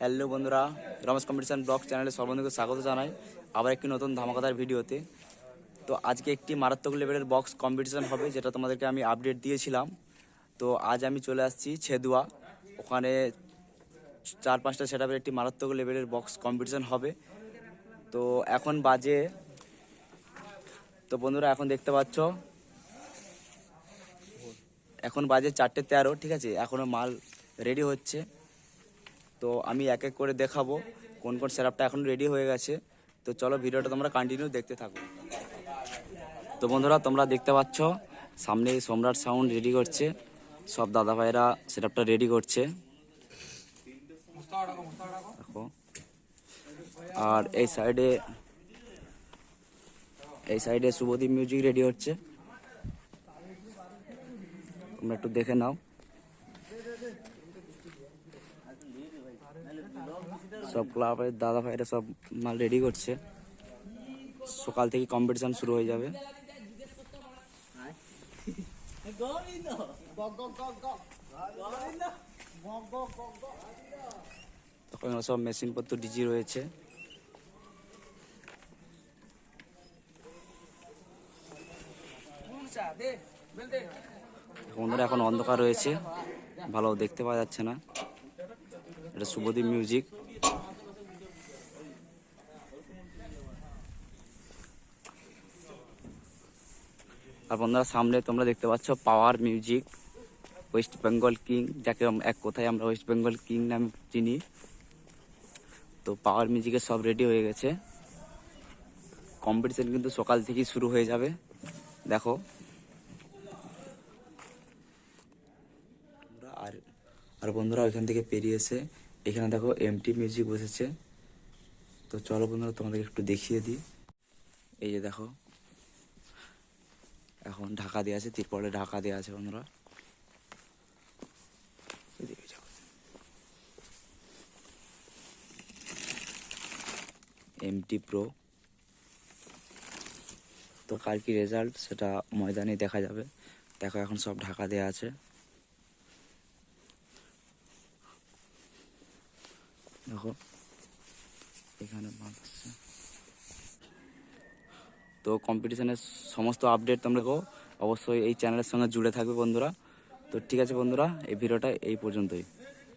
Hello বন্ধুরা, Ramesh competition blog চ্যানেলে সর্বন্ধকে স্বাগত জানাই আবার একটি নতুন ধামাকাদার ভিডিওতে। তো আজকে একটি মারাত্মক লেভেলের বক্স কম্পিটিশন হবে, যেটা তোমাদেরকে আমি আপডেট দিয়েছিলাম। তো আজ আমি চলে আসছি ছেদুয়া, ওখানে 4-5টা সেটআপের একটি মারাত্মক লেভেলের বক্স কম্পিটিশন হবে। তো এখন বাজে, তো বন্ধুরা এখন দেখতে পাচ্ছ এখন বাজে 4:13, ঠিক আছে। এখনও মাল রেডি হচ্ছে। তো আমি এক এক করে দেখাবো কোন কোন সেটআপটা এখন রেডি হয়ে গেছে। তো চলো ভিডিওটা তোমরা কন্টিনিউ দেখতে থাকো। তো বন্ধুরা তোমরা দেখতে পাচ্ছ সামনে সম্রাট সাউন্ড রেডি করছে, সব দাদা ভাইরা সেটআপটা রেডি করছে দেখো। আর এই সাইডে শুভদীপ মিউজিক রেডি হচ্ছে, তোমরা একটু দেখে নাও। সব ক্লাবের দাদা ভাইরা সব মাল রেডি করছে, সকাল থেকে কম্পিটিশন শুরু হয়ে যাবে। তখন সব মেশিনপত্র ডিজি রয়েছে। বন্ধুরা এখন অন্ধকার রয়েছে, ভালো দেখতে পাওয়া যাচ্ছে না। এটা শুভদীপ মিউজিক। আর বন্ধুরা সামনে তোমরা দেখতে পাচ্ছ power music, West Bengal king, যাকে এক কথায় আমরা ওয়েস্ট বেঙ্গল কিং নামে চিনি। তো পাওয়ার মিউজিকের সব রেডি হয়ে গেছে, কম্পিটিশন কিন্তু সকাল থেকেই শুরু হয়ে যাবে দেখো। আর বন্ধুরা ওইখান থেকে পেরিয়ে এসে এখানে দেখো এমটি মিউজিক বসেছে। তো চলো বন্ধুরা তোমাদের একটু দেখিয়ে দিই। এই যে দেখো এখন ঢাকা দেওয়া আছে, তিরপলে ঢাকা দেওয়া আছে বন্ধুরা। MT pro. তো কার কি রেজাল্ট সেটা ময়দানে দেখা যাবে। দেখো এখন সব ঢাকা দেওয়া আছে। দেখো এখানে তো কম্পিটিশনের সমস্ত আপডেট তোমরা অবশ্যই এই চ্যানেলের সঙ্গে জুড়ে থাকবে বন্ধুরা। তো ঠিক আছে বন্ধুরা, এই ভিডিওটা এই পর্যন্তই।